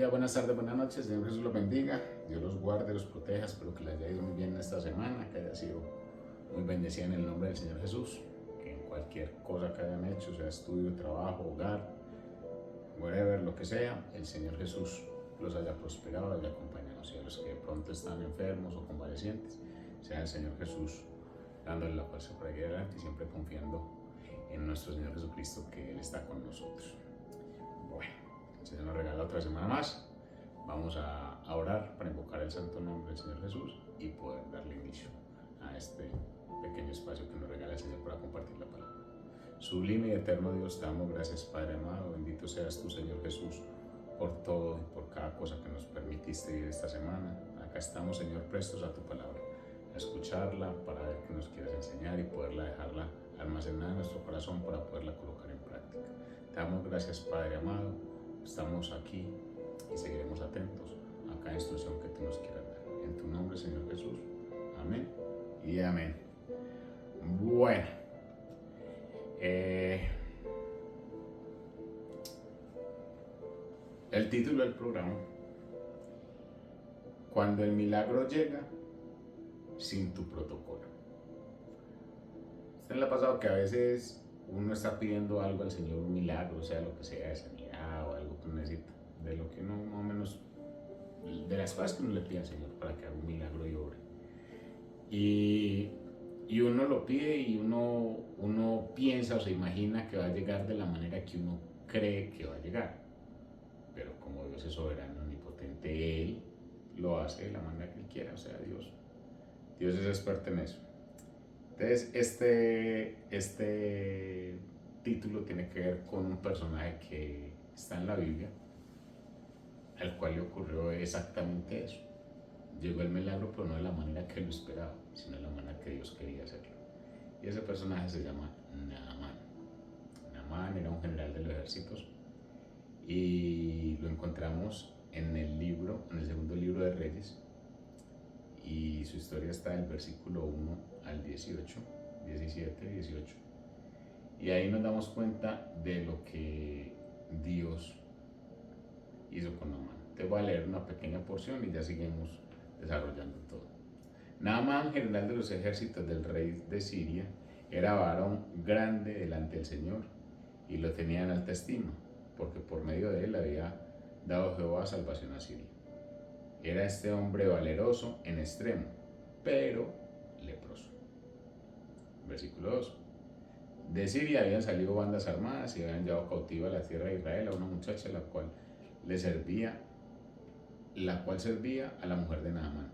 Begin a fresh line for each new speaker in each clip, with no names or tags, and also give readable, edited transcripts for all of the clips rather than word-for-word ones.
días, buenas tardes, buenas noches. Señor Jesús los bendiga. Dios los guarde, los proteja. Espero que les haya ido muy bien en esta semana, que haya sido muy bendecida en el nombre del Señor Jesús. Que en cualquier cosa que hayan hecho, sea estudio, trabajo, hogar, whatever, lo que sea, el Señor Jesús los haya prosperado, haya acompañado. Y a los que de pronto están enfermos o convalecientes, sea el Señor Jesús dándole la fuerza para ir adelante y siempre confiando en nuestro Señor Jesucristo, que Él está con nosotros. Bueno, el Señor nos regala otra semana más. Vamos a orar para invocar el santo nombre del Señor Jesús y poder darle inicio a este pequeño espacio que nos regala el Señor para compartir la palabra. Sublime y eterno Dios, te damos gracias, Padre amado. Bendito seas tú, Señor Jesús, por todo y por cada cosa que nos permitiste vivir esta semana. Acá estamos, Señor, prestos a tu palabra, a escucharla para ver qué nos quieres enseñar y poderla dejarla almacenada en nuestro corazón para poderla colocar en práctica. Te damos gracias, Padre amado. Estamos aquí y seguiremos atentos a cada instrucción que tú nos quieras dar. En tu nombre, Señor Jesús. Amén y amén. Bueno, el título del programa: Cuando el milagro llega sin tu protocolo. ¿Usted le ha pasado que a veces uno está pidiendo algo al Señor, un milagro, sea lo que sea, de sanidad o algo que uno necesita, de lo que uno más o menos, de las cosas que uno le pide al Señor para que haga un milagro y obre? Y uno lo pide y uno piensa o se imagina que va a llegar de la manera que uno cree que va a llegar. Pero como Dios es soberano, omnipotente, Él lo hace de la manera que Él quiera. O sea, Dios es experto en eso. Entonces, este título tiene que ver con un personaje que está en la Biblia, al cual le ocurrió exactamente eso. Llegó el milagro, pero no de la manera que él lo esperaba, sino de la manera que Dios quería hacerlo. Y ese personaje se llama Naamán. Naamán era un general de los ejércitos y lo encontramos en el segundo libro de Reyes, y su historia está del versículo 1 al 18, 17, 18. Y ahí nos damos cuenta de lo que Dios hizo con Naamán. Te voy a leer una pequeña porción y ya seguimos desarrollando todo. Naamán, general de los ejércitos del rey de Siria, era varón grande delante del Señor y lo tenía en alta estima, porque por medio de él había dado Jehová salvación a Siria. Era este hombre valeroso en extremo, pero leproso. Versículo 2. De Siria habían salido bandas armadas y habían llevado cautiva a la tierra de Israel a una muchacha la cual servía a la mujer de Naamán.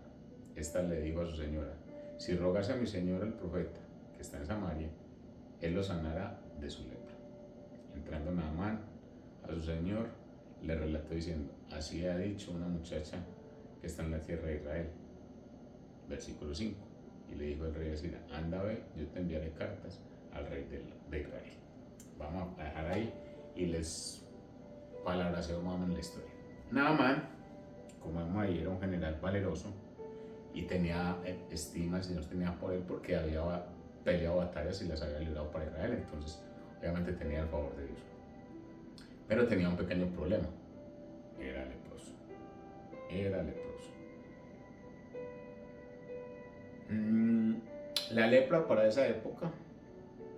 Esta le dijo a su señora: si rogas a mi señor el profeta, que está en Samaria, él lo sanará de su lepra. Entrando Naamán a su señor, le relató diciendo: así ha dicho una muchacha que está en la tierra de Israel. Versículo 5. Y le dijo el rey de Siria: anda, ve, yo te enviaré cartas al rey de Israel. Vamos a dejar ahí y les palabraseo más o menos la historia. Naamán, como vemos ahí, era un general valeroso y tenía estima, el Señor tenía por él porque había peleado batallas y las había librado para Israel. Entonces, obviamente tenía el favor de Dios. Pero tenía un pequeño problema: era leproso. La lepra para esa época,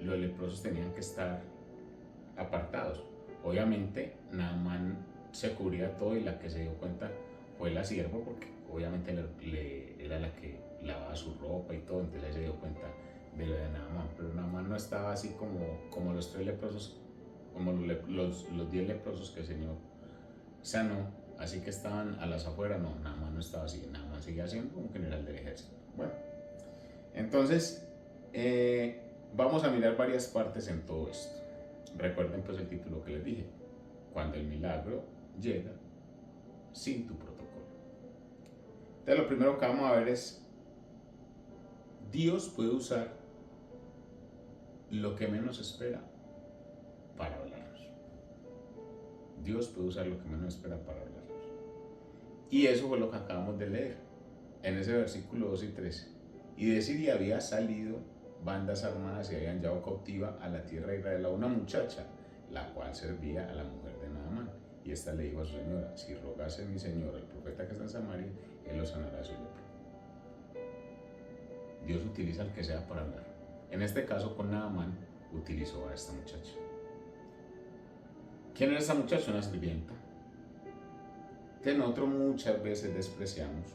los leprosos tenían que estar apartados. Obviamente Naamán se cubría todo y la que se dio cuenta fue la sierva, porque obviamente era la que lavaba su ropa y todo, entonces ella se dio cuenta de lo de Naamán. Pero Naamán no estaba así como los 3 leprosos, como los 10 leprosos que el Señor sanó, así que estaban a las afueras. No, Naamán no estaba así. Naamán seguía siendo un general del ejército. Bueno, entonces vamos a mirar varias partes en todo esto. Recuerden pues el título que les dije: cuando el milagro llega sin tu protocolo. Entonces lo primero que vamos a ver es: Dios puede usar lo que menos espera para hablarnos. Dios puede usar lo que menos espera para hablarnos. Y eso fue lo que acabamos de leer en ese versículo 2 y 13. Y de Siria había salido bandas armadas y habían llevado cautiva a la tierra de Israel a una muchacha, la cual servía a la mujer de Naamán. Y Y esta le dijo a su señora: si rogase mi señor el profeta que está en Samaria, él lo sanará de su lepra. Dios utiliza al que sea para hablar. En este caso, con Naamán, utilizó a esta muchacha. ¿Quién era esta muchacha? Una sirvienta. Que nosotros muchas veces despreciamos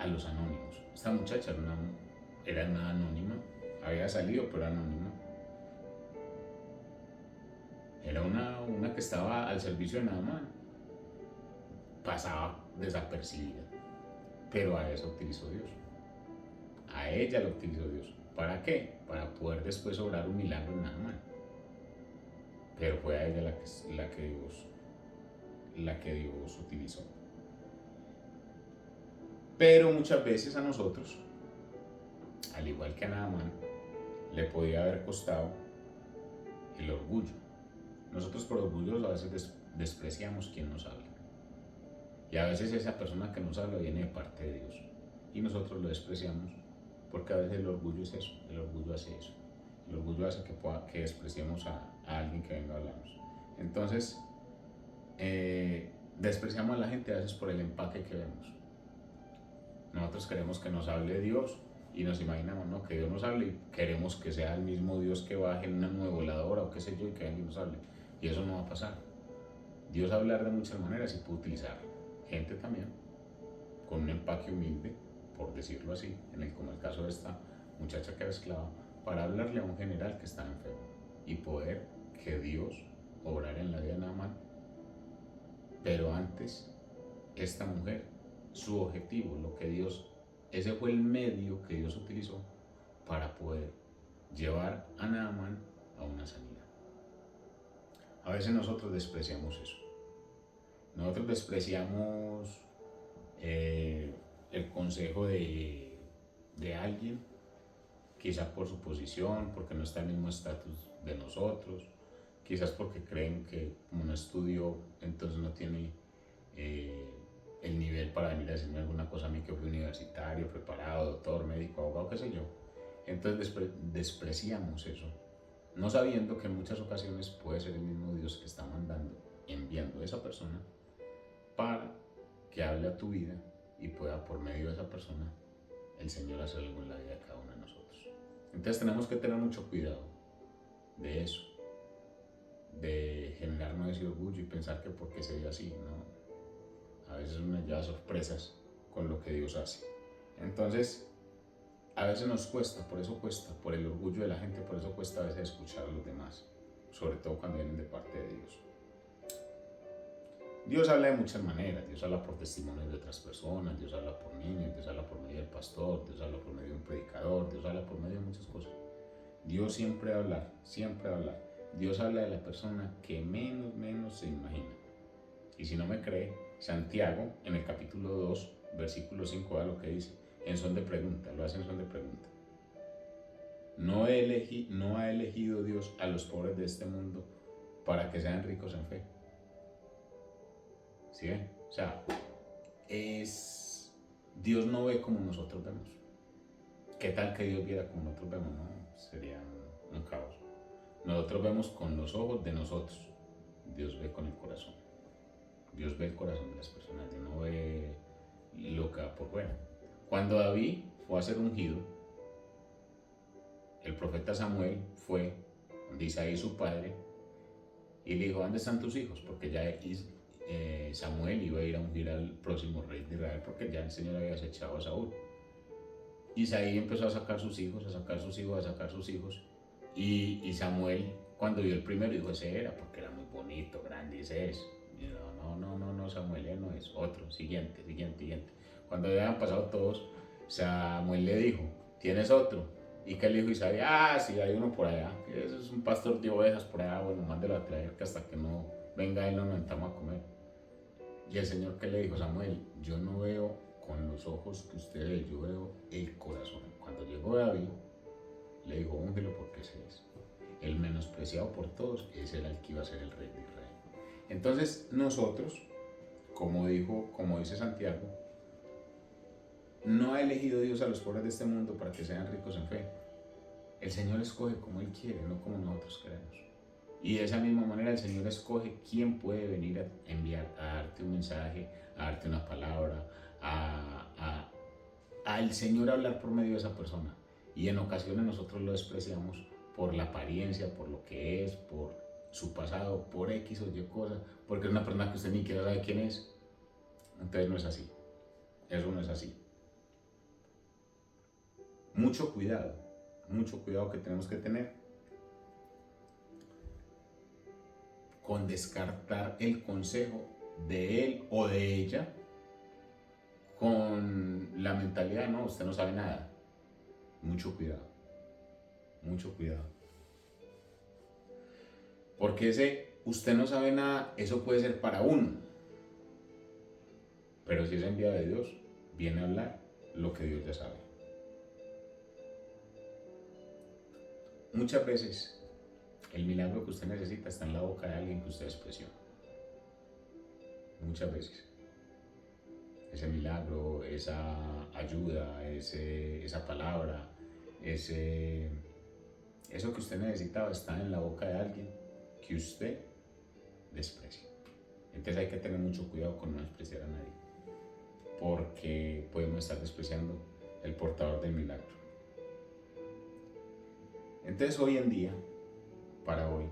a los anónimos. Esta muchacha era una anónima, había salido, pero anónima. Era una que estaba al servicio de Naamán. Pasaba desapercibida, pero a eso utilizó Dios. A ella la utilizó Dios. ¿Para qué? Para poder después obrar un milagro en Naamán. Pero fue a ella la que Dios utilizó. Pero muchas veces a nosotros, al igual que a Naamán, le podía haber costado el orgullo. Nosotros por orgullo a veces despreciamos quien nos habla. Y a veces esa persona que nos habla viene de parte de Dios. Y nosotros lo despreciamos porque a veces el orgullo es eso, el orgullo hace eso. El orgullo hace que despreciemos a alguien que venga a hablarnos. Entonces, despreciamos a la gente a veces por el empaque que vemos. Nosotros queremos que nos hable Dios y nos imaginamos, ¿no?, que Dios nos hable y queremos que sea el mismo Dios que baje en una nube voladora o qué sé yo y que venga y nos hable. Y eso no va a pasar. Dios va a hablar de muchas maneras y puede utilizar gente también con un empaque humilde, por decirlo así, como el caso de esta muchacha que era esclava, para hablarle a un general que está enfermo y poder que Dios obrara en la vida de Naamán. Pero antes, esta mujer, su objetivo, ese fue el medio que Dios utilizó para poder llevar a Naamán a una sanidad. A veces nosotros despreciamos eso. Nosotros despreciamos el consejo de alguien, quizás por su posición, porque no está en el mismo estatus de nosotros, quizás porque creen que como no estudió, entonces no tiene el nivel para venir a decirme alguna cosa a mí que fui universitario, preparado, doctor, médico, abogado, qué sé yo. Entonces despreciamos eso, no sabiendo que en muchas ocasiones puede ser el mismo Dios que está enviando a esa persona para que hable a tu vida y pueda por medio de esa persona el Señor hacer algo en la vida de cada uno de nosotros. Entonces tenemos que tener mucho cuidado de eso, de generarnos ese orgullo y pensar que porque se ve así, ¿no? A veces uno lleva sorpresas con lo que Dios hace. Entonces, a veces nos cuesta, por el orgullo de la gente, por eso cuesta a veces escuchar a los demás, sobre todo cuando vienen de parte de Dios. Dios habla de muchas maneras. Dios habla por testimonios de otras personas, Dios habla por niños, Dios habla por medio del pastor, Dios habla por medio de un predicador, Dios habla por medio de muchas cosas. Dios siempre va a hablar, siempre va a hablar. Dios habla de la persona que menos se imagina. Y si no me cree, Santiago, en el capítulo 2, versículo 5, a lo que dice, en son de pregunta, lo hace en son de pregunta. No ha elegido Dios a los pobres de este mundo para que sean ricos en fe. ¿Sí ven? O sea, Dios no ve como nosotros vemos. ¿Qué tal que Dios viera como nosotros vemos? No, sería un caos. Nosotros vemos con los ojos de nosotros. Dios ve con el corazón. Dios ve el corazón de las personas. Dios no ve lo que va por fuera. Cuando David fue a ser ungido, el profeta Samuel fue donde Isaí, su padre, y le dijo: ¿dónde están tus hijos? Porque ya Samuel iba a ir a ungir al próximo rey de Israel, porque ya el Señor había acechado a Saúl. Isaí empezó a sacar sus hijos, y Samuel, cuando vio el primero, dijo: ese era, porque era muy bonito, grande, ese es. Y no, Samuel, no es otro, siguiente. Cuando ya habían pasado todos, Samuel le dijo: ¿tienes otro? ¿Y qué le dijo Isaí? Sí, hay uno por allá, que es un pastor de ovejas por allá, bueno, mándelo a traer, que hasta que no venga él nos sentamos a comer. Y el Señor, ¿qué le dijo? Samuel, yo no veo con los ojos que usted ve, yo veo el corazón. Cuando llegó David, le dijo: úngelo porque ese es. El menospreciado por todos, ese era el que iba a ser el rey de Israel. Entonces nosotros, como dice Santiago, no ha elegido Dios a los pobres de este mundo para que sean ricos en fe. El Señor escoge como Él quiere, no como nosotros queremos. Y de esa misma manera el Señor escoge quién puede venir a enviar, a darte un mensaje, a darte una palabra, al Señor hablar por medio de esa persona. Y en ocasiones nosotros lo despreciamos por la apariencia, por lo que es, por su pasado, por X o Y cosas, porque es una persona que usted ni siquiera sabe quién es. Entonces no es así. Eso no es así. Mucho cuidado que tenemos que tener con descartar el consejo de él o de ella con la mentalidad, no, usted no sabe nada. Mucho cuidado, mucho cuidado. Porque ese usted no sabe nada, eso puede ser para uno. Pero si es enviado de Dios, viene a hablar lo que Dios ya sabe. Muchas veces el milagro que usted necesita está en la boca de alguien que usted despreció. Muchas veces. Ese milagro, esa ayuda, esa palabra, eso que usted necesitaba está en la boca de alguien que usted desprecia. Entonces hay que tener mucho cuidado con no despreciar a nadie, porque podemos estar despreciando el portador del milagro. Entonces hoy en día, para hoy,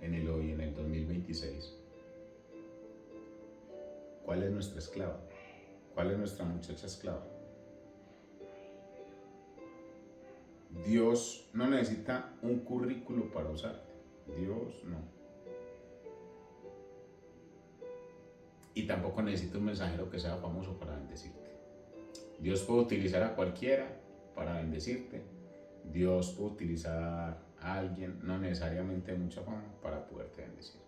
en el 2026, ¿cuál es nuestra esclava? ¿Cuál es nuestra muchacha esclava? Dios no necesita un currículo para usarte. Dios no. Y tampoco necesita un mensajero que sea famoso para bendecirte. Dios puede utilizar a cualquiera para bendecirte. Dios puede utilizar a alguien, no necesariamente de mucha fama, para poderte bendecir.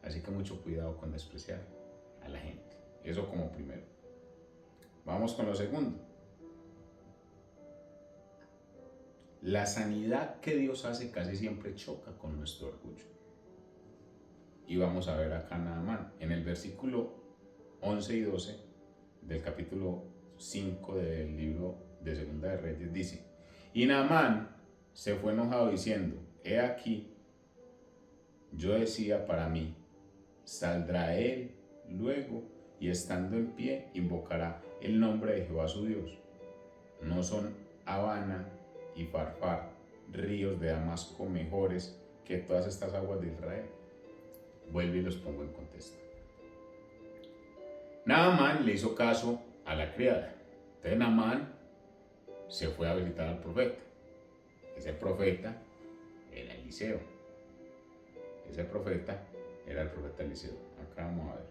Así que mucho cuidado con despreciar a la gente. Eso como primero. Vamos con lo segundo. La sanidad que Dios hace casi siempre choca con nuestro orgullo. Y vamos a ver acá Naamán, en el versículo 11 y 12 del capítulo 5 del libro de Segunda de Reyes, dice: y Naamán se fue enojado diciendo: he aquí, yo decía para mí, saldrá él luego y estando en pie invocará el nombre de Jehová su Dios. ¿No son Abana y Farfar, ríos de Damasco, mejores que todas estas aguas de Israel? Vuelvo y los pongo en contexto. Naamán le hizo caso a la criada. Entonces Naamán se fue a visitar al profeta. Ese profeta era Eliseo. Ese profeta era el profeta Eliseo. Acá vamos a ver.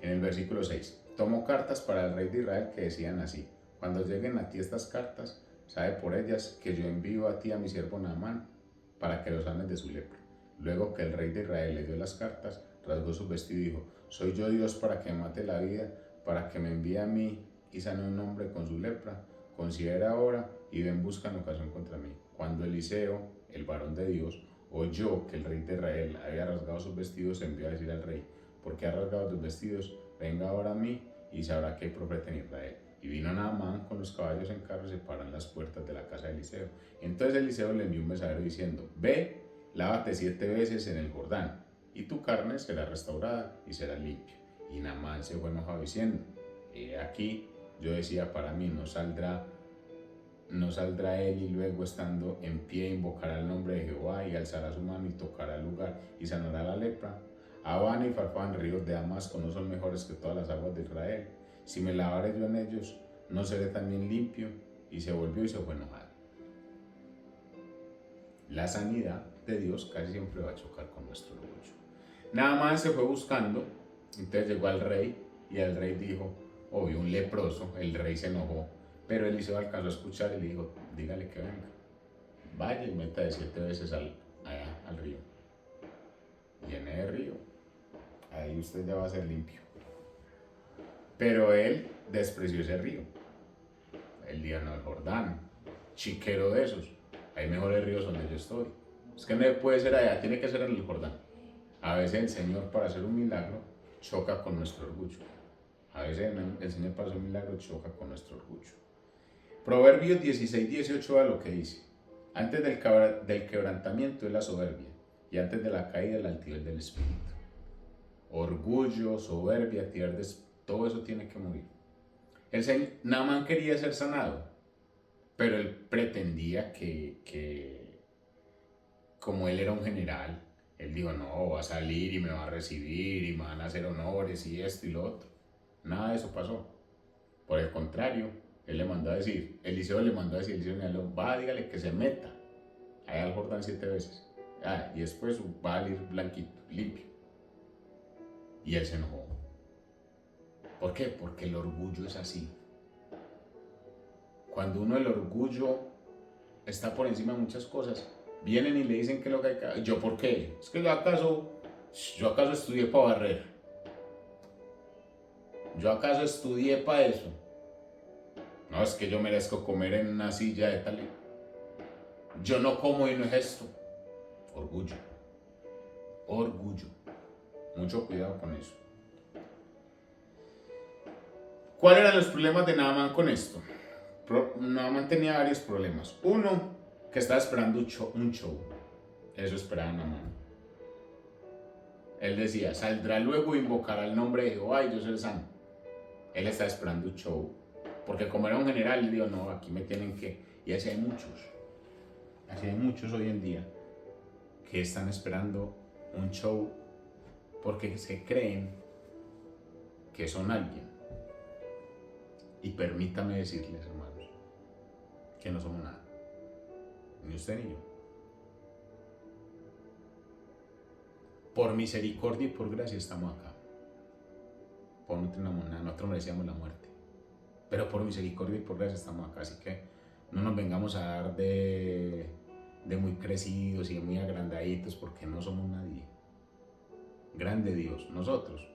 En el versículo 6. Tomó cartas para el rey de Israel que decían así: cuando lleguen a ti estas cartas, sabe por ellas que yo envío a ti a mi siervo Naamán para que lo sanes de su lepra. Luego que el rey de Israel le dio las cartas, rasgó su vestido y dijo: ¿soy yo Dios para que me mate la vida, para que me envíe a mí y sane un hombre con su lepra? Considera ahora y ven buscan ocasión contra mí. Cuando Eliseo, el varón de Dios, oyó que el rey de Israel había rasgado sus vestidos, envió a decir al rey: ¿por qué has rasgado tus vestidos? Venga ahora a mí y sabrá que hay profeta en Israel. Y vino Naamán con los caballos en carro y se paran las puertas de la casa de Eliseo. Entonces Eliseo le envió un mensajero diciendo: ve, lávate 7 veces en el Jordán, y tu carne será restaurada y será limpia. Y Naamán se fue enojado diciendo: he aquí, yo decía para mí, no saldrá él, y luego estando en pie invocará el nombre de Jehová y alzará su mano y tocará el lugar y sanará la lepra. Abana y Farfán, ríos de Damasco, no son mejores que todas las aguas de Israel. Si me lavare yo en ellos, no seré también limpio. Y se volvió y se fue enojado. La sanidad de Dios casi siempre va a chocar con nuestro orgullo. Naamán se fue buscando, entonces llegó al rey y el rey dijo: obvio, un leproso. El rey se enojó, pero Eliseo alcanzó a escuchar y le dijo: dígale que venga, vaya y meta de 7 veces allá al río, llene de río, ahí usted ya va a ser limpio. Pero él despreció ese río. Él dijo: no, el Jordán, chiquero de esos, hay mejores ríos donde yo estoy. Es que no puede ser allá, tiene que ser en el Jordán. A veces el Señor, para hacer un milagro, choca con nuestro orgullo. A veces el Señor, para hacer un milagro, choca con nuestro orgullo. Proverbios 16:18 a lo que dice: Antes del quebrantamiento es la soberbia, y antes de la caída el altivez del espíritu. Orgullo, soberbia, altivez de espíritu, todo eso tiene que morir. Naamán quería ser sanado, pero él pretendía que como él era un general, él dijo, no, va a salir y me va a recibir y me van a hacer honores y esto y lo otro. Nada de eso pasó. Por el contrario, él le mandó a decir, Eliseo le mandó a decir, Eliseo, va, dígale que se meta allá al Jordán 7 veces. Y después va a salir blanquito, limpio. Y él se enojó. ¿Por qué? Porque el orgullo es así. Cuando el orgullo está por encima de muchas cosas, vienen y le dicen que lo que hay que hacer. ¿Yo por qué? Es que yo acaso estudié para barrer. ¿Yo acaso estudié para eso? No, es que yo merezco comer en una silla de tal. Yo no como y no es esto. Orgullo. Orgullo. Mucho cuidado con eso. ¿Cuáles eran los problemas de Naamán con esto? Naamán tenía varios problemas. Uno, que estaba esperando un show. Eso esperaba Naamán. Él decía, saldrá luego e invocará el nombre de Jehová y yo seré sano. Él estaba esperando un show. Porque como era un general, él dijo, no, aquí me tienen que... Y así hay muchos. Así hay muchos hoy en día que están esperando un show porque se creen que son alguien. Y permítame decirles, hermanos, que no somos nada. Ni usted ni yo. Por misericordia y por gracia estamos acá. Por no tenemos nada, nosotros merecíamos la muerte. Pero por misericordia y por gracia estamos acá. Así que no nos vengamos a dar de muy crecidos y de muy agrandaditos porque no somos nadie. Grande Dios, nosotros.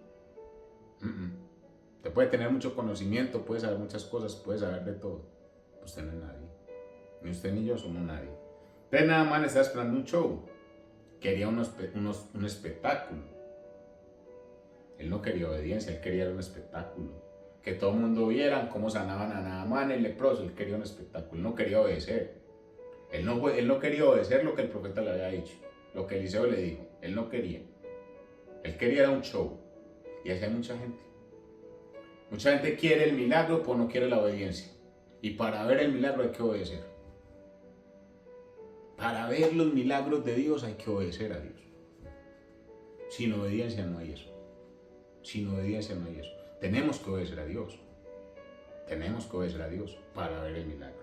Te puede tener mucho conocimiento, puedes saber muchas cosas, puedes saber de todo. Usted no es nadie. Ni usted ni yo somos nadie. Entonces Naamán estaba esperando un show. Quería un espectáculo. Él no quería obediencia, él quería un espectáculo. Que todo el mundo viera cómo sanaban a Naamán el leproso. Él quería un espectáculo, él no quería obedecer. Él no quería obedecer lo que el profeta le había dicho, lo que Eliseo le dijo. Él no quería. Él quería un show. Y así hay mucha gente. Mucha gente quiere el milagro, pero no quiere la obediencia. Y para ver el milagro hay que obedecer. Para ver los milagros de Dios hay que obedecer a Dios. Sin obediencia no hay eso. Sin obediencia no hay eso. Tenemos que obedecer a Dios. Tenemos que obedecer a Dios para ver el milagro.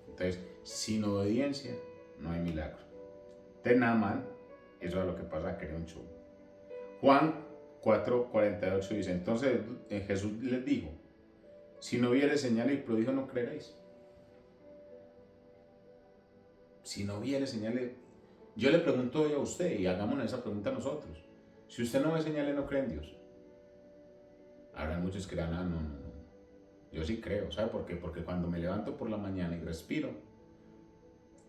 Entonces, sin obediencia no hay milagro. Entonces, Naamán, eso es lo que pasa, quería un show. Juan 4:48 dice, entonces Jesús les dijo, si no viere señales y prodigios no creeréis. Si no viere señales, yo le pregunto hoy a usted y hagámonos esa pregunta a nosotros. Si usted no ve señales, no cree en Dios. Habrá muchos que dirán, no. Yo sí creo, ¿sabe por qué? Porque cuando me levanto por la mañana y respiro,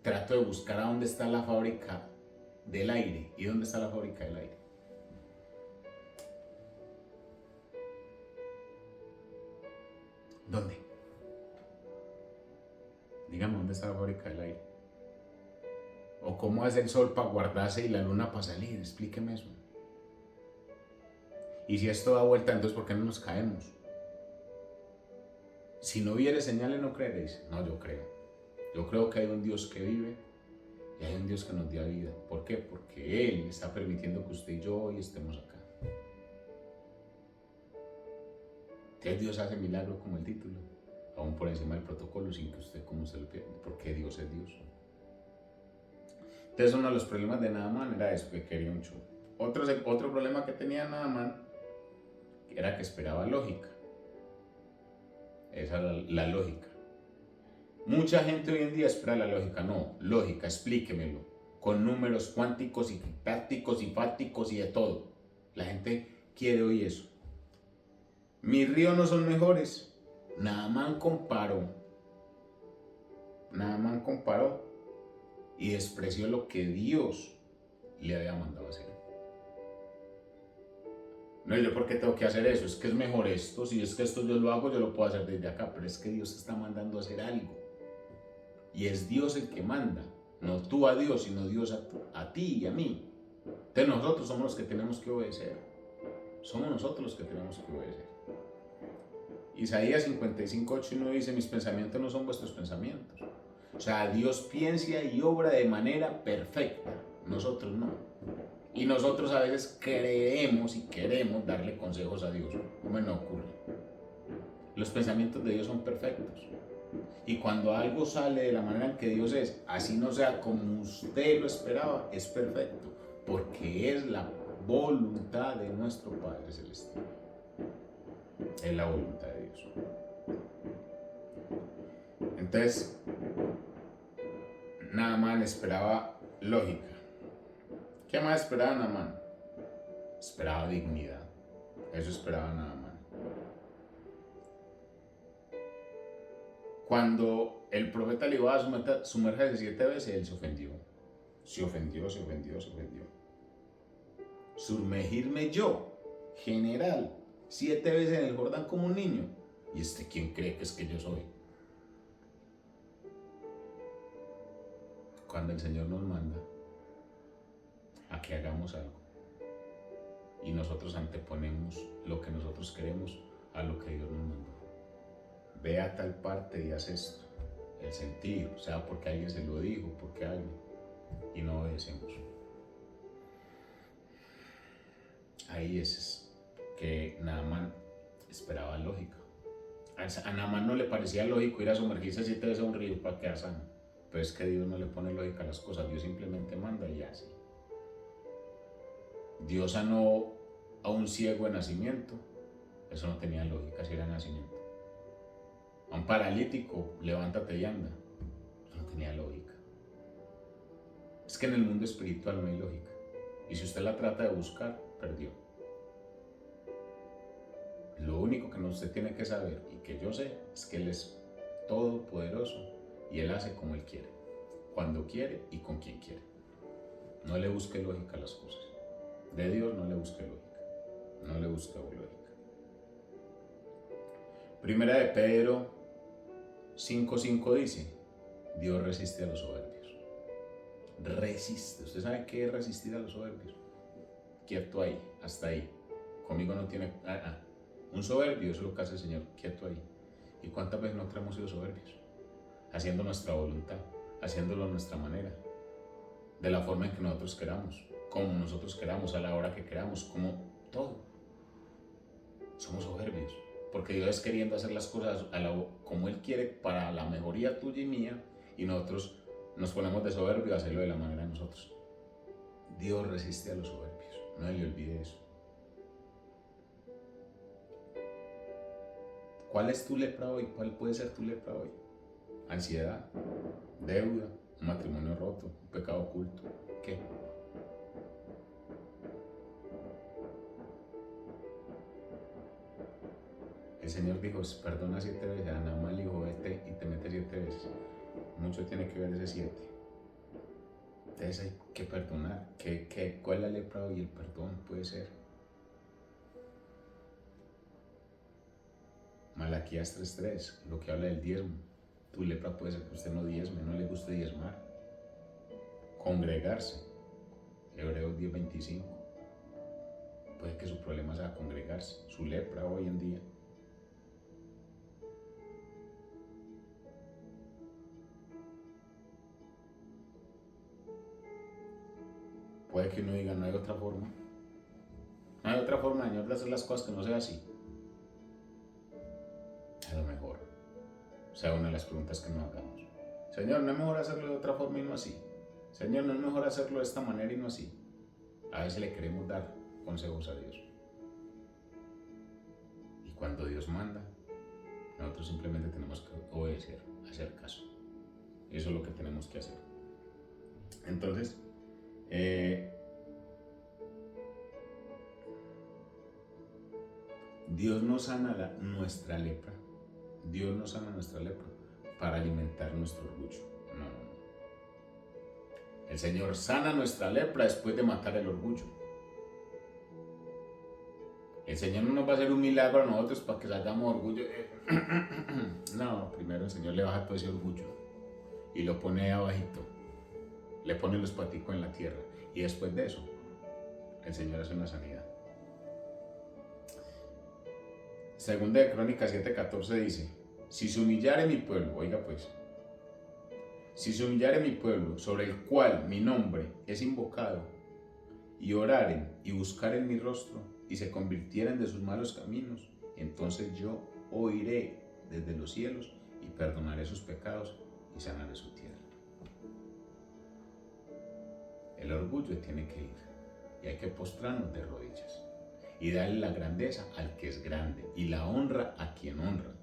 trato de buscar a dónde está la fábrica del aire. ¿Y dónde está la fábrica del aire? ¿Dónde? Dígame, ¿dónde está la fábrica del aire? ¿O cómo hace el sol para guardarse y la luna para salir? Explíqueme eso. Y si esto da vuelta, entonces ¿por qué no nos caemos? Si no viere señales, no creeréis. No, yo creo. Yo creo que hay un Dios que vive y hay un Dios que nos dio vida. ¿Por qué? Porque Él está permitiendo que usted y yo hoy estemos acá. Entonces Dios hace milagros como el título, aún por encima del protocolo, sin que usted como se lo pierda. Porque Dios es Dios. Entonces uno de los problemas de Naamán era eso, que quería un show. Otro problema que tenía Naamán era que esperaba lógica. Esa es la lógica. Mucha gente hoy en día espera la lógica. No, lógica, explíquemelo. Con números cuánticos y tácticos y fácticos y de todo. La gente quiere oír eso. Mis ríos no son mejores. Naamán comparó y despreció lo que Dios le había mandado hacer. No, yo por qué tengo que hacer eso, es que es mejor esto, si es que esto yo lo hago, yo lo puedo hacer desde acá, pero es que Dios está mandando a hacer algo. Y es Dios el que manda. No tú a Dios, sino Dios a ti y a mí. Entonces nosotros somos los que tenemos que obedecer. Somos nosotros los que tenemos que obedecer. Isaías 55:8 dice, mis pensamientos no son vuestros pensamientos. O sea, Dios piensa y obra de manera perfecta. Nosotros no. Y nosotros a veces creemos y queremos darle consejos a Dios. ¿Cómo no ocurre? Los pensamientos de Dios son perfectos. Y cuando algo sale de la manera en que Dios es, así no sea como usted lo esperaba, es perfecto. Porque es la voluntad de nuestro Padre Celestial. Es la voluntad de Dios. Entonces, Naamán esperaba lógica. ¿Qué más esperaba Naamán? Esperaba dignidad. Eso esperaba Naamán. Cuando el profeta le iba a sumergirse 7 veces, él se ofendió. Se ofendió. Sumergirme yo, general, 7 veces en el Jordán como un niño. ¿Y quién cree que es que yo soy? Cuando el Señor nos manda a que hagamos algo y nosotros anteponemos lo que nosotros queremos a lo que Dios nos mandó. Ve a tal parte y haz esto. El sentir, o sea, porque alguien se lo dijo, porque alguien, y no obedecemos. Ahí es que Naamán esperaba lógica. A Naamán no le parecía lógico ir a sumergirse 7 veces a un río para quedar sano. Pero es que Dios no le pone lógica a las cosas. Dios simplemente manda y hace. Dios sanó a un ciego de nacimiento. Eso no tenía lógica si era nacimiento. A un paralítico, levántate y anda. Eso no tenía lógica. Es que en el mundo espiritual no hay lógica. Y si usted la trata de buscar, perdió. Lo único que usted tiene que saber, y que yo sé, es que Él es todopoderoso y Él hace como Él quiere, cuando quiere y con quien quiere. No le busque lógica a las cosas. De Dios no le busque lógica. No le busque lógica. Primera de Pedro 5:5 dice, Dios resiste a los soberbios. Resiste. ¿Usted sabe qué es resistir a los soberbios? Quieto ahí, hasta ahí. Conmigo no tiene... Un soberbio, eso es lo que hace el Señor, quieto ahí. ¿Y cuántas veces nosotros hemos sido soberbios? Haciendo nuestra voluntad, haciéndolo a nuestra manera, de la forma en que nosotros queramos, como nosotros queramos, a la hora que queramos, como todo. Somos soberbios, porque Dios es queriendo hacer las cosas como Él quiere para la mejoría tuya y mía, y nosotros nos ponemos de soberbio a hacerlo de la manera de nosotros. Dios resiste a los soberbios, no le olvide eso. ¿Cuál es tu lepra hoy? ¿Cuál puede ser tu lepra hoy? Ansiedad, deuda, un matrimonio roto, un pecado oculto. ¿Qué? El Señor dijo, perdona 7 veces. A Naamán le dijo, vete y te metes 7 veces. Mucho tiene que ver ese 7. Entonces hay que perdonar. ¿Cuál es la lepra hoy? El perdón puede ser. Malaquías 3:3, lo que habla del diezmo. Tu lepra puede ser que usted no diezme, no le guste diezmar. Congregarse. Hebreos 10:25. Puede que su problema sea congregarse. Su lepra hoy en día. Puede que uno diga, no hay otra forma. No hay otra forma, Señor, de hacer las cosas que no sea así. A lo mejor sea una de las preguntas que nos hagamos. Señor, ¿no es mejor hacerlo de otra forma y no así? Señor, ¿no es mejor hacerlo de esta manera y no así? A veces le queremos dar consejos a Dios. Y cuando Dios manda, nosotros simplemente tenemos que obedecer, hacer caso. Eso es lo que tenemos que hacer. Entonces, Dios no sana nuestra lepra. Dios no sana nuestra lepra para alimentar nuestro orgullo. No. El Señor sana nuestra lepra después de matar el orgullo. El Señor no nos va a hacer un milagro a nosotros para que salgamos orgullo. No, primero el Señor le baja todo ese orgullo y lo pone ahí abajito. le pone los paticos en la tierra y después de eso, el Señor hace una sanidad. Segunda de Crónicas 7:14 dice, si se humillare mi pueblo, oiga pues, si se humillare mi pueblo, sobre el cual mi nombre es invocado, y oraren y buscaren mi rostro, y se convirtieren de sus malos caminos, entonces yo oiré desde los cielos y perdonaré sus pecados y sanaré su tierra. El orgullo tiene que ir y hay que postrarnos de rodillas y darle la grandeza al que es grande y la honra a quien honra,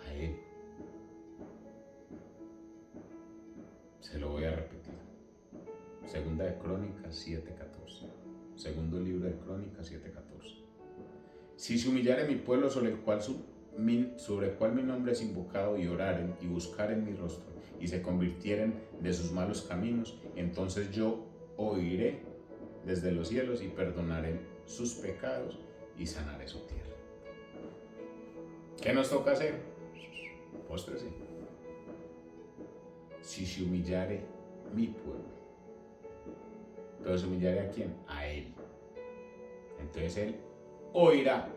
a Él. Se lo voy a repetir. Segunda de Crónicas 7:14. Segundo libro de Crónicas 7:14. Si se humillare mi pueblo sobre el cual mi nombre es invocado, y oraren y buscaren mi rostro y se convirtieren de sus malos caminos, entonces yo oiré desde los cielos y perdonaré sus pecados y sanaré su tierra. ¿Qué nos toca hacer? Póstrese. Si se humillare mi pueblo. Pero se humillare ¿a quién? A Él. Entonces Él oirá.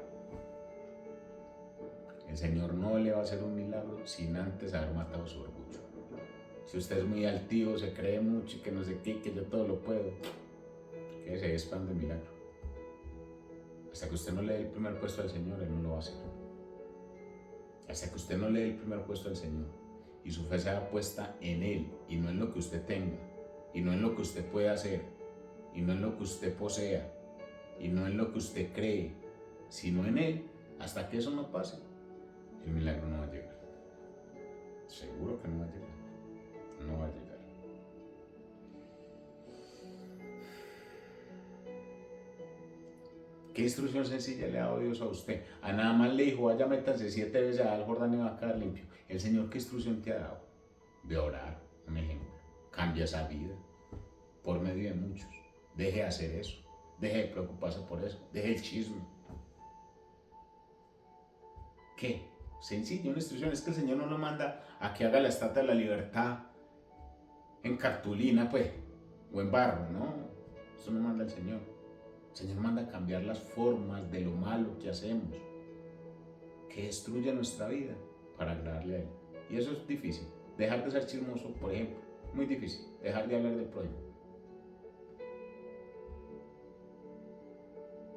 El Señor no le va a hacer un milagro sin antes haber matado su orgullo. Si usted es muy altivo, se cree mucho y que no sé qué, que yo todo lo puedo, que se expande el milagro. Hasta que usted no le dé el primer puesto al Señor, Él no lo va a hacer. Hasta que usted no le dé el primer puesto al Señor y su fe sea puesta en Él y no en lo que usted tenga, y no en lo que usted pueda hacer, y no en lo que usted posea, y no en lo que usted cree, sino en Él, hasta que eso no pase, el milagro no va a llegar. Seguro que no va a llegar. No va a llegar. ¿Qué instrucción sencilla le ha dado Dios a usted? A nada más le dijo, vaya, métanse 7 veces al Jordán y va a quedar limpio. El Señor, ¿qué instrucción te ha dado? De orar, un ejemplo. Cambia esa vida por medio de muchos. Deje de hacer eso. Deje de preocuparse por eso. Deje el chisme. ¿Qué? Sencillo, una instrucción. Es que el Señor no nos manda a que haga la Estatua de la Libertad en cartulina, pues, o en barro, no. Eso no manda el Señor. El Señor manda a cambiar las formas de lo malo que hacemos, que destruye nuestra vida para agradarle a Él. Y eso es difícil. Dejar de ser chismoso, por ejemplo, muy difícil. Dejar de hablar del prójimo.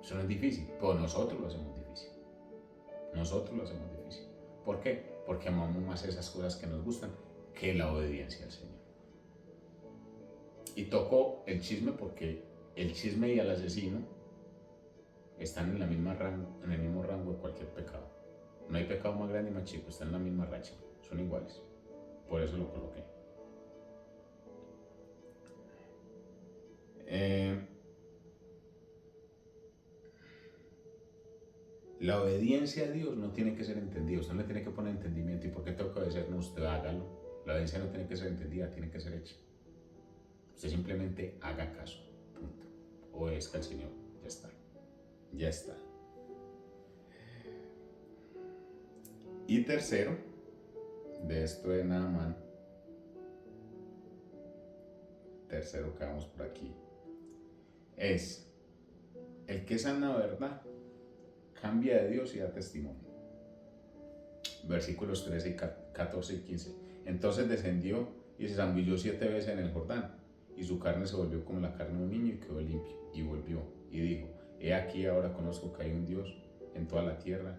Eso no es difícil, pero nosotros lo hacemos difícil. Nosotros lo hacemos difícil. ¿Por qué? Porque amamos más esas cosas que nos gustan que la obediencia al Señor. Y tocó el chisme porque el chisme y el asesino están en el mismo rango de cualquier pecado. No hay pecado más grande ni más chico, están en la misma racha, son iguales. Por eso lo coloqué. La obediencia a Dios no tiene que ser entendida, usted no le tiene que poner entendimiento. ¿Y por qué tengo que obedecer? No, usted hágalo. La obediencia no tiene que ser entendida, tiene que ser hecha. Usted simplemente haga caso, punto. Obedezca al Señor, ya está. Ya está. Y tercero, de esto de Naamán, tercero que vamos por aquí, es el que sana verdad, cambia de Dios y da testimonio. Versículos 13, 14 y 15. Entonces descendió y se zambulló 7 veces en el Jordán, y su carne se volvió como la carne de un niño y quedó limpio. Y volvió y dijo, he aquí ahora conozco que hay un Dios en toda la tierra.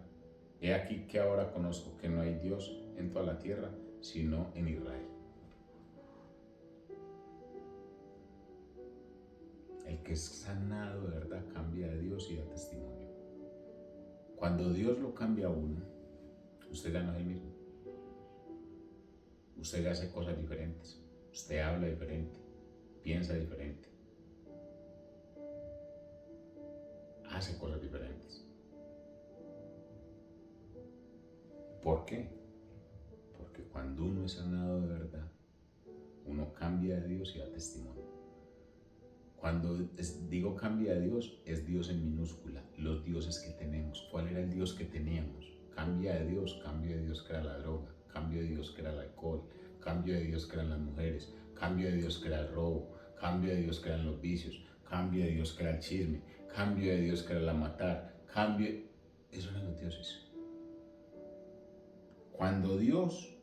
He aquí que ahora conozco que no hay Dios en toda la tierra, sino en Israel. El que es sanado de verdad cambia de Dios y da testimonio. Cuando Dios lo cambia a uno, usted ya no es el mismo. Usted ya hace cosas diferentes. Usted habla diferente, piensa diferente, hace cosas diferentes. ¿Por qué? Porque cuando uno es sanado de verdad, uno cambia de Dios y da testimonio. Cuando digo cambia de Dios, es Dios en minúscula, los dioses que tenemos. ¿Cuál era el Dios que teníamos? Cambio de Dios que era la droga, cambio de Dios que era el alcohol, cambio de Dios que eran las mujeres, Cambio de Dios que era el robo, cambio de Dios que eran los vicios, cambio de Dios que era el chisme, cambio de Dios que era la matar, cambio... Esos eran los dioses. Cuando Dios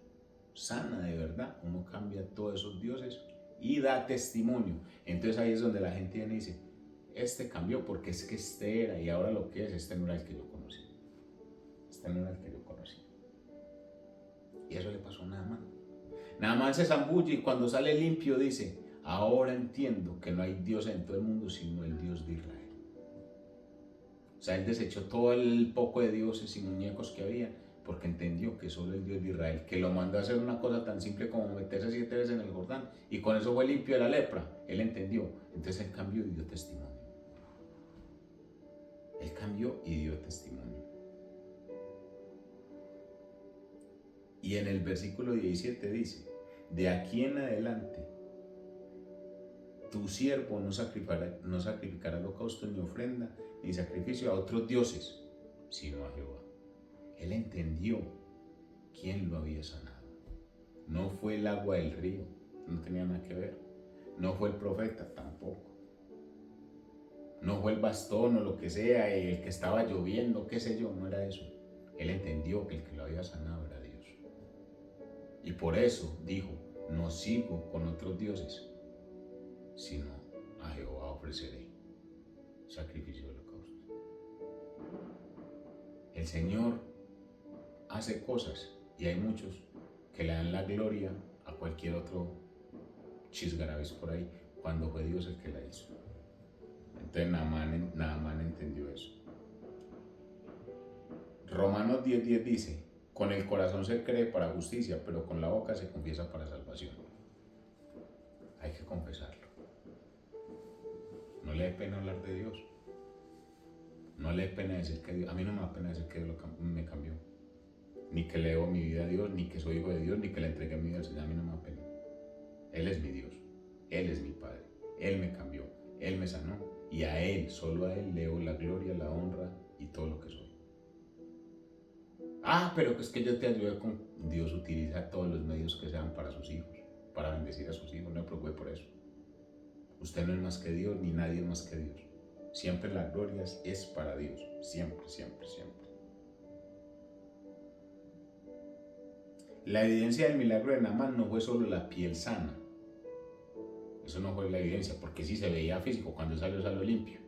sana de verdad, uno cambia todos esos dioses y da testimonio. Entonces ahí es donde la gente viene y dice, este cambió porque es que este era y ahora lo que es, este no era el que yo conocí. Este no era el que yo conocí. Y eso le pasó a Naamán. Naamán se zambulle y cuando sale limpio dice, ahora entiendo que no hay Dios en todo el mundo sino el Dios de Israel. O sea, él desechó todo el poco de dioses y muñecos que había porque entendió que solo el Dios de Israel, que lo mandó a hacer una cosa tan simple como meterse 7 veces en el Jordán y con eso fue limpio de la lepra. Él entendió. Entonces él cambió y dio testimonio. Él cambió y dio testimonio. Y en el versículo 17 dice, de aquí en adelante, tu siervo no sacrificará holocausto ni ofrenda, ni sacrificio a otros dioses, sino a Jehová. Él entendió quién lo había sanado. No fue el agua del río, no tenía nada que ver. No fue el profeta, tampoco. No fue el bastón o lo que sea, el que estaba lloviendo, qué sé yo, no era eso. Él entendió que el que lo había sanado era Dios. Y por eso dijo, no sigo con otros dioses, sino a Jehová ofreceré sacrificio de holocausto. El Señor hace cosas y hay muchos que le dan la gloria a cualquier otro chisgarabis por ahí, cuando fue Dios el que la hizo. Entonces Naamán entendió eso. Romanos 10:10 dice, con el corazón se cree para justicia, pero con la boca se confiesa para salvación. Hay que confesarlo. No le dé pena hablar de Dios. No le dé pena decir que Dios, a mí no me da pena decir que Dios me cambió. Ni que le debo mi vida a Dios, ni que soy hijo de Dios, ni que le entregué mi vida al Señor, a mí no me da pena. Él es mi Dios, Él es mi Padre, Él me cambió, Él me sanó y a Él, solo a Él, le debo la gloria, la honra y todo lo que soy. Pero es que yo te ayude con... Dios utiliza todos los medios que sean para sus hijos, para bendecir a sus hijos, no me preocupe por eso. Usted no es más que Dios, ni nadie es más que Dios. Siempre la gloria es para Dios, siempre, siempre, siempre. La evidencia del milagro de Naamán no fue solo la piel sana. Eso no fue la evidencia, porque sí se veía físico, cuando salió limpio.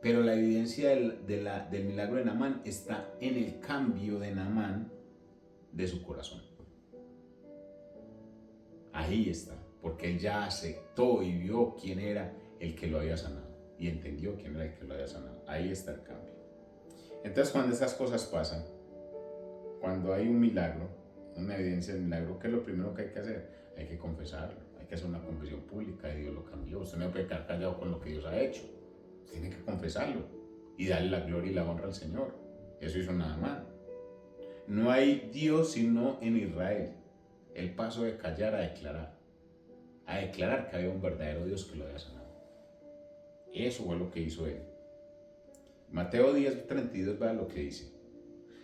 Pero la evidencia del milagro de Naamán está en el cambio de Naamán de su corazón. Ahí está, porque él ya aceptó y vio quién era el que lo había sanado y entendió quién era el que lo había sanado. Ahí está el cambio. Entonces, cuando estas cosas pasan, cuando hay un milagro, una evidencia del milagro, ¿qué es lo primero que hay que hacer? Hay que confesarlo, hay que hacer una confesión pública y Dios lo cambió. Usted no puede quedar callado con lo que Dios ha hecho. Usted tiene que confesarlo y darle la gloria y la honra al Señor. Eso hizo Naamán. No hay Dios sino en Israel. El paso de callar a declarar que había un verdadero Dios que lo había sanado. Eso fue lo que hizo él. Mateo 10:32 va lo que dice.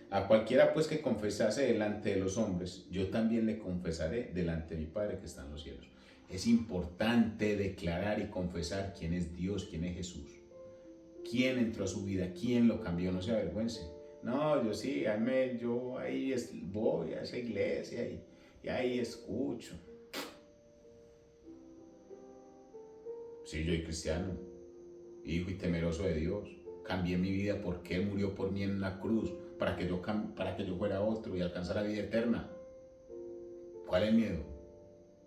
A cualquiera pues que confesase delante de los hombres, yo también le confesaré delante de mi Padre que está en los cielos. Es importante declarar y confesar quién es Dios, quién es Jesús, quién entró a su vida, quién lo cambió, no se avergüence. No, yo sí, yo ahí voy a esa iglesia y ahí escucho. Sí, yo soy cristiano, hijo y temeroso de Dios. Cambié mi vida porque Él murió por mí en la cruz, para que yo fuera otro y alcanzara la vida eterna. ¿Cuál es el miedo?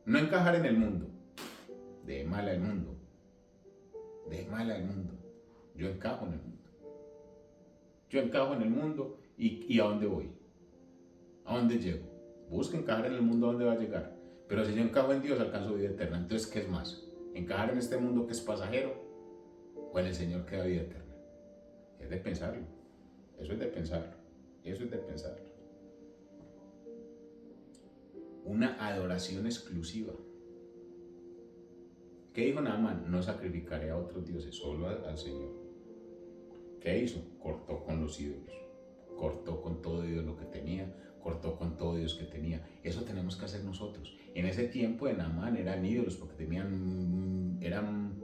No encajar en el mundo. De mala el mundo. De mala el mundo. Yo encajo en el mundo. Yo encajo en el mundo y ¿a dónde voy? ¿A dónde llego? Busca encajar en el mundo, ¿a dónde va a llegar? Pero si yo encajo en Dios, alcanzo vida eterna. Entonces, ¿qué es más? ¿Encajar en este mundo que es pasajero o en el Señor que da vida eterna? Es de pensarlo. Eso es de pensarlo. Eso es de pensarlo. Una adoración exclusiva. ¿Qué dijo Naamán? No sacrificaré a otros dioses, solo al Señor. ¿Qué hizo? Cortó con los ídolos. Cortó con todo Dios lo que tenía. Cortó con todo Dios que tenía. Eso tenemos que hacer nosotros. En ese tiempo de Naamán eran ídolos porque eran,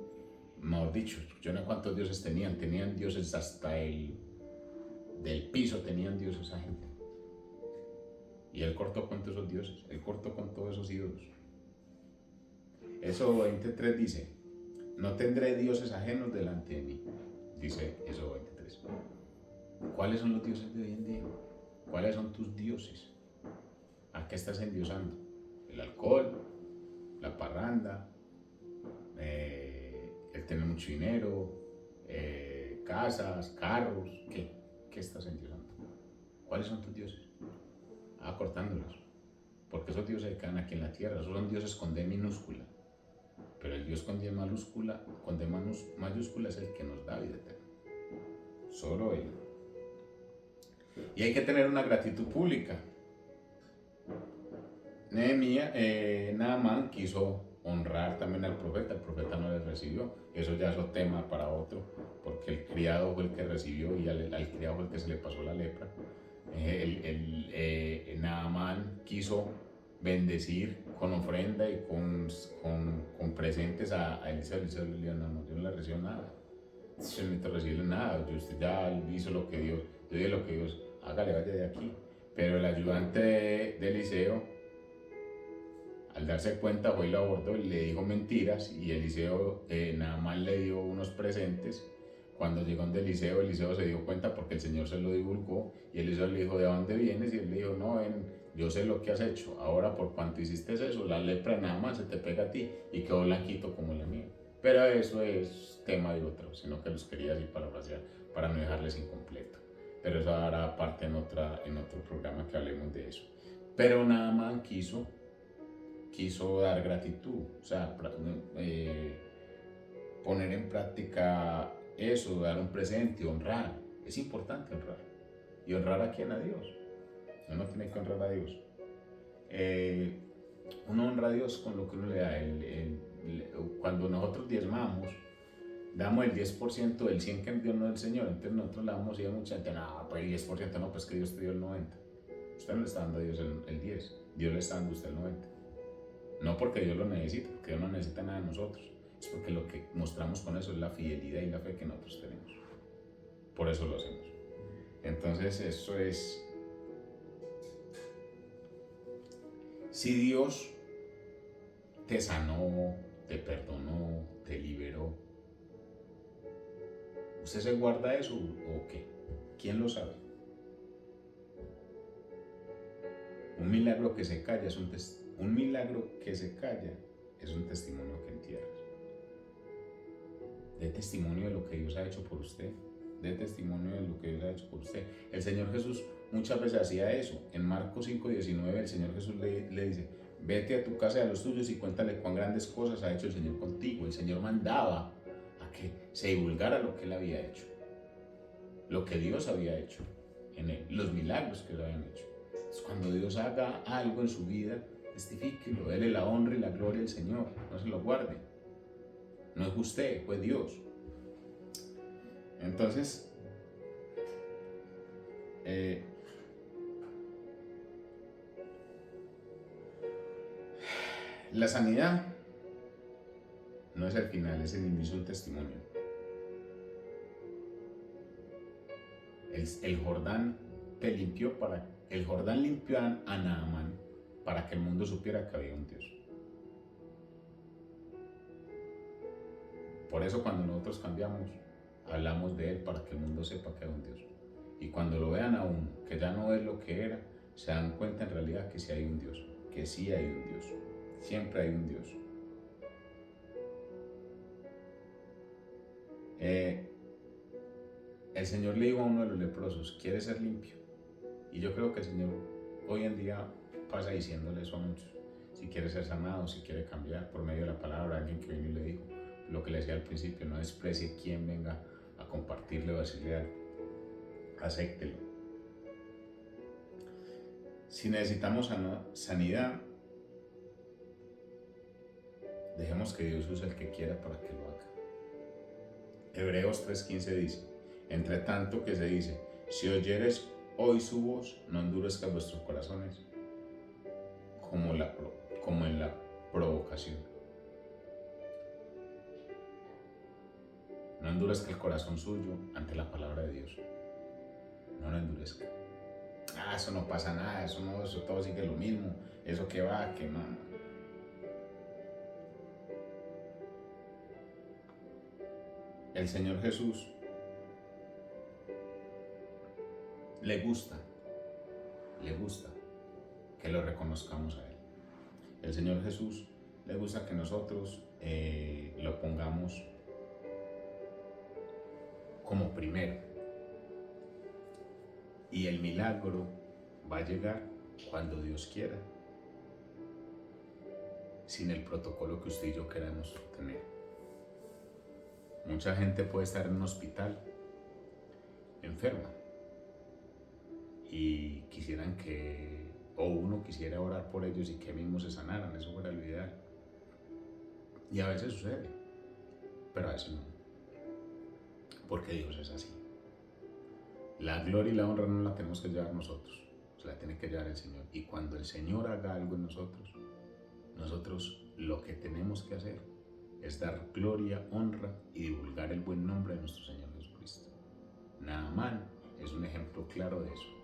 mejor dicho, yo no sé cuántos dioses tenían dioses hasta del piso, tenían dioses esa gente. Y él cortó con todos esos dioses, él cortó con todos esos ídolos. Éxodo 23 dice, no tendré dioses ajenos delante de mí, dice Éxodo 23. ¿Cuáles son los dioses de hoy en día? ¿Cuáles son tus dioses? ¿A qué estás endiosando? El alcohol, la parranda, el tener mucho dinero, casas, carros. ¿Qué estás endiosando? ¿Cuáles son tus dioses? Cortándolos. Porque esos dioses se quedan aquí en la tierra. Esos son dioses con D minúscula. Pero el Dios con D mayúscula es el que nos da vida eterna. Solo Él. Y hay que tener una gratitud pública. Naamán quiso honrar también al profeta, el profeta no le recibió. Eso ya es otro tema para otro, porque el criado fue el que recibió y al criado fue el que se le pasó la lepra. Naamán quiso bendecir con ofrenda y con presentes a Eliseo. Eliseo le dijo, no, yo no le recibo nada. Yo no te recibo nada, usted ya hizo lo que Dios, yo dije lo que Dios, hágale, vaya de aquí. Pero el ayudante de Eliseo, al darse cuenta, fue y lo abordó y le dijo mentiras, y Eliseo, Naamán le dio unos presentes. Cuando llegó donde Eliseo se dio cuenta porque el Señor se lo divulgó, y Eliseo le dijo, ¿de dónde vienes? Y él le dijo, no, yo sé lo que has hecho, ahora por cuanto hiciste eso, la lepra de Naamán se te pega a ti y quedó blanquito como la mía. Pero eso es tema de otro, sino que los quería así parafrasear para no dejarles incompleto. Pero eso hará parte en otro programa que hablemos de eso. Pero Naamán quiso dar gratitud, o sea, poner en práctica eso, dar un presente, honrar. Es importante honrar. ¿Y honrar a quién? A Dios. Uno tiene que honrar a Dios. Uno honra a Dios con lo que uno le da. Cuando nosotros diezmamos, damos el 10% del 100 que Dios nos da el Señor. Entonces nosotros le damos y a mucha gente, no, pues el 10% no, pues que Dios te dio el 90%. Usted no le está dando a Dios el 10%, Dios le está dando a usted el 90%. No porque Dios lo necesite, porque Dios no necesita nada de nosotros. Es porque lo que mostramos con eso es la fidelidad y la fe que nosotros tenemos. Por eso lo hacemos. Entonces eso es... Si Dios te sanó, te perdonó, te liberó, ¿usted se guarda eso o qué? ¿Quién lo sabe? Un milagro que se calla es un testimonio que entierras. De testimonio de lo que Dios ha hecho por usted. De testimonio de lo que Dios ha hecho por usted. El Señor Jesús muchas veces hacía eso. En Marcos 5:19 el Señor Jesús le dice, vete a tu casa y a los tuyos y cuéntale cuán grandes cosas ha hecho el Señor contigo. El Señor mandaba a que se divulgara lo que Él había hecho. Lo que Dios había hecho en Él. Los milagros que Él habían hecho. Entonces, cuando Dios haga algo en su vida, testifíquelo, déle la honra y la gloria al Señor, no se lo guarde. No es usted, fue Dios. Entonces, la sanidad no es el final, es el inicio de un testimonio. El Jordán limpió a Naamán para que el mundo supiera que había un Dios. Por eso cuando nosotros cambiamos, hablamos de Él para que el mundo sepa que hay un Dios. Y cuando lo vean a uno, que ya no es lo que era, se dan cuenta en realidad que sí hay un Dios, que sí hay un Dios, siempre hay un Dios. El Señor le dijo a uno de los leprosos, ¿quieres ser limpio? Y yo creo que el Señor hoy en día pasa diciéndole eso a muchos. Si quiere ser sanado, si quiere cambiar por medio de la palabra, alguien que vino y le dijo lo que le decía al principio, no desprecie quien venga a compartirle o a decirle algo, acéptelo. Si necesitamos sanidad, dejemos que Dios use el que quiera para que lo haga. Hebreos 3:15 dice, entre tanto que se dice, si oyeres hoy su voz, no endurezcas vuestros corazones como como en la provocación. No endurezca el corazón suyo ante la palabra de Dios. No lo endurezca. Eso no pasa nada, eso todo sigue lo mismo, eso que va, que no. El Señor Jesús le gusta que lo reconozcamos a Él. El Señor Jesús le gusta que nosotros lo pongamos como primero. Y el milagro va a llegar cuando Dios quiera, sin el protocolo que usted y yo queramos tener. Mucha gente puede estar en un hospital enferma y quisieran uno quisiera orar por ellos y que mismos se sanaran, eso fuera lo ideal. Y a veces sucede, pero a veces no, porque Dios es así. La gloria y la honra no la tenemos que llevar nosotros, se la tiene que llevar el Señor. Y cuando el Señor haga algo en nosotros lo que tenemos que hacer es dar gloria, honra y divulgar el buen nombre de nuestro Señor Jesucristo. Naamán es un ejemplo claro de eso.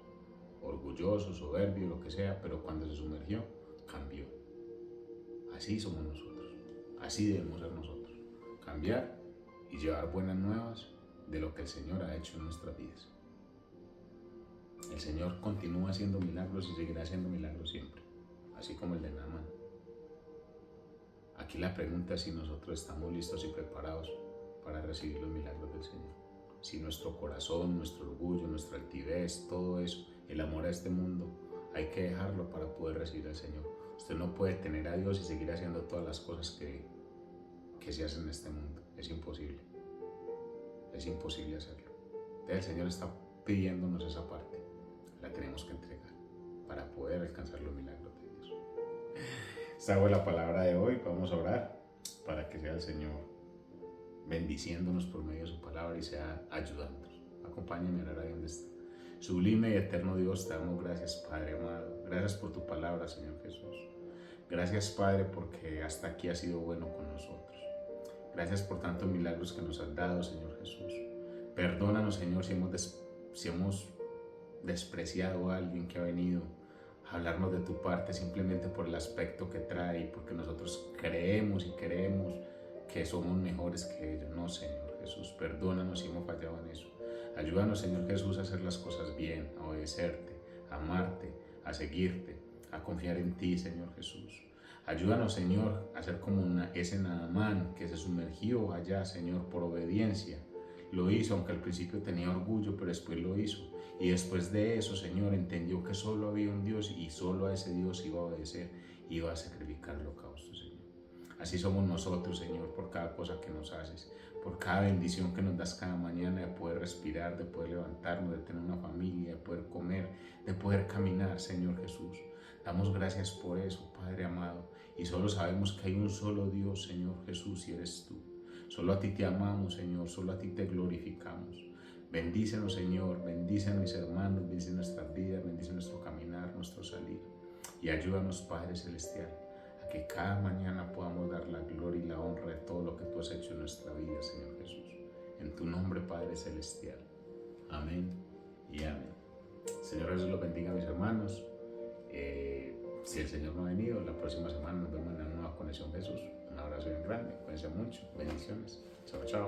Orgulloso, soberbio, lo que sea, pero cuando se sumergió, cambió. Así somos nosotros, así debemos ser nosotros. Cambiar y llevar buenas nuevas de lo que el Señor ha hecho en nuestras vidas. El Señor continúa haciendo milagros y seguirá haciendo milagros siempre, así como el de Naamán. Aquí la pregunta es si nosotros estamos listos y preparados para recibir los milagros del Señor. Si nuestro corazón, nuestro orgullo, nuestra altivez, todo eso, el amor a este mundo, hay que dejarlo para poder recibir al Señor. Usted no puede tener a Dios y seguir haciendo todas las cosas que se hacen en este mundo. Es imposible. Es imposible hacerlo. Entonces el Señor está pidiéndonos esa parte. La tenemos que entregar para poder alcanzar los milagros de Dios. Esta fue la palabra de hoy. Vamos a orar para que sea el Señor bendiciéndonos por medio de su palabra y sea ayudándonos. Acompáñenme a orar ahí donde está. Sublime y eterno Dios, te damos gracias, Padre amado. Gracias por tu palabra, Señor Jesús. Gracias, Padre, porque hasta aquí has sido bueno con nosotros. Gracias por tantos milagros que nos has dado, Señor Jesús. Perdónanos, Señor, si hemos despreciado a alguien que ha venido a hablarnos de tu parte simplemente por el aspecto que trae y porque nosotros creemos que somos mejores que ellos. No, Señor Jesús, perdónanos si hemos fallado en eso. Ayúdanos, Señor Jesús, a hacer las cosas bien, a obedecerte, a amarte, a seguirte, a confiar en ti, Señor Jesús. Ayúdanos, Señor, a ser como ese Naamán que se sumergió allá, Señor, por obediencia. Lo hizo, aunque al principio tenía orgullo, pero después lo hizo. Y después de eso, Señor, entendió que solo había un Dios y solo a ese Dios iba a obedecer, iba a sacrificar el holocausto, Señor. Así somos nosotros, Señor, por cada cosa que nos haces, por cada bendición que nos das cada mañana, de poder respirar, de poder levantarnos, de tener una familia, de poder comer, de poder caminar, Señor Jesús. Damos gracias por eso, Padre amado, y solo sabemos que hay un solo Dios, Señor Jesús, y eres tú. Solo a ti te amamos, Señor, solo a ti te glorificamos. Bendícenos, Señor, bendice a mis hermanos, bendice nuestras vidas, bendice nuestro caminar, nuestro salir. Y ayúdanos, Padre Celestial, a que cada mañana podamos dar la gloria y la honra de todo lo que tú has hecho en nuestra vida, Señor Jesús. En tu nombre, Padre Celestial. Amén y amén. Señor Jesús los bendiga, mis hermanos. Si el Señor no ha venido, la próxima semana nos vemos en la nueva Conexión Jesús. Un abrazo bien grande, cuídense mucho, bendiciones. Chao, chao.